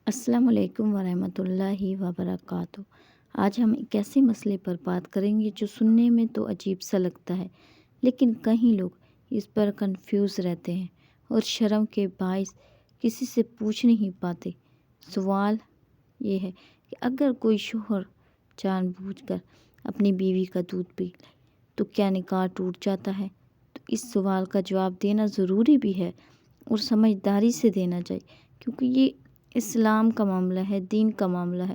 السلام علیکم ورحمۃ اللہ وبرکاتہ۔ آج ہم ایک ایسے مسئلے پر بات کریں گے جو سننے میں تو عجیب سا لگتا ہے، لیکن کئی لوگ اس پر کنفیوز رہتے ہیں اور شرم کے باعث کسی سے پوچھ نہیں پاتے۔ سوال یہ ہے کہ اگر کوئی شوہر جان بوجھ کر اپنی بیوی کا دودھ پی لے تو کیا نکاح ٹوٹ جاتا ہے؟ تو اس سوال کا جواب دینا ضروری بھی ہے اور سمجھداری سے دینا چاہیے، کیونکہ یہ اسلام کا معاملہ ہے، دین کا معاملہ ہے۔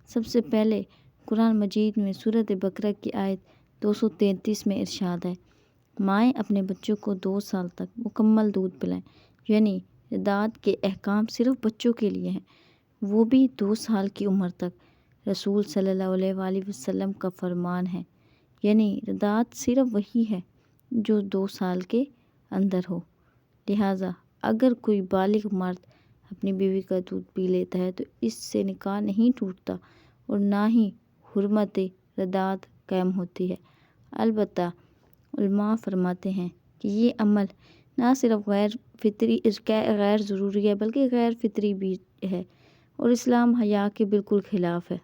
سب سے پہلے قرآن مجید میں سورۃ بقرہ کی آیت 233 میں ارشاد ہے، مائیں اپنے بچوں کو 2 سال تک مکمل دودھ پلائیں، یعنی رضاعت کے احکام صرف بچوں کے لیے ہیں، وہ بھی 2 سال کی عمر تک۔ رسول صلی اللہ علیہ وآلہ وسلم کا فرمان ہے، یعنی رضاعت صرف وہی ہے جو 2 سال کے اندر ہو۔ لہٰذا اگر کوئی بالغ مرد اپنی بیوی کا دودھ پی لیتا ہے تو اس سے نکاح نہیں ٹوٹتا اور نہ ہی حرمت رضاعت قائم ہوتی ہے۔ البتہ علماء فرماتے ہیں کہ یہ عمل نہ صرف غیر ضروری ہے بلکہ غیر فطری بھی ہے اور اسلام حیا کے بالکل خلاف ہے۔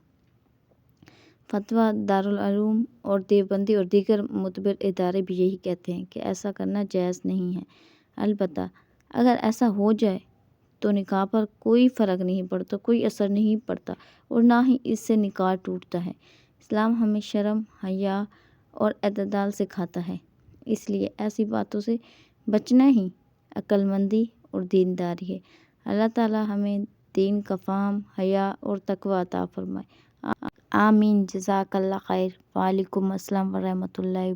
فتویٰ دارالعلوم اور دیوبندی اور دیگر معتبر ادارے بھی یہی کہتے ہیں کہ ایسا کرنا جائز نہیں ہے۔ البتہ اگر ایسا ہو جائے تو نکاح پر کوئی فرق نہیں پڑتا، کوئی اثر نہیں پڑتا اور نہ ہی اس سے نکاح ٹوٹتا ہے۔ اسلام ہمیں شرم، حیا اور اعتدال سکھاتا ہے، اس لیے ایسی باتوں سے بچنا ہی عقل مندی اور دینداری ہے۔ اللہ تعالی ہمیں دین کا فہم، حیا اور تقویٰ عطا فرمائے۔ آمین۔ جزاک اللہ خیر۔ وعلیکم السلام ورحمۃ اللہ۔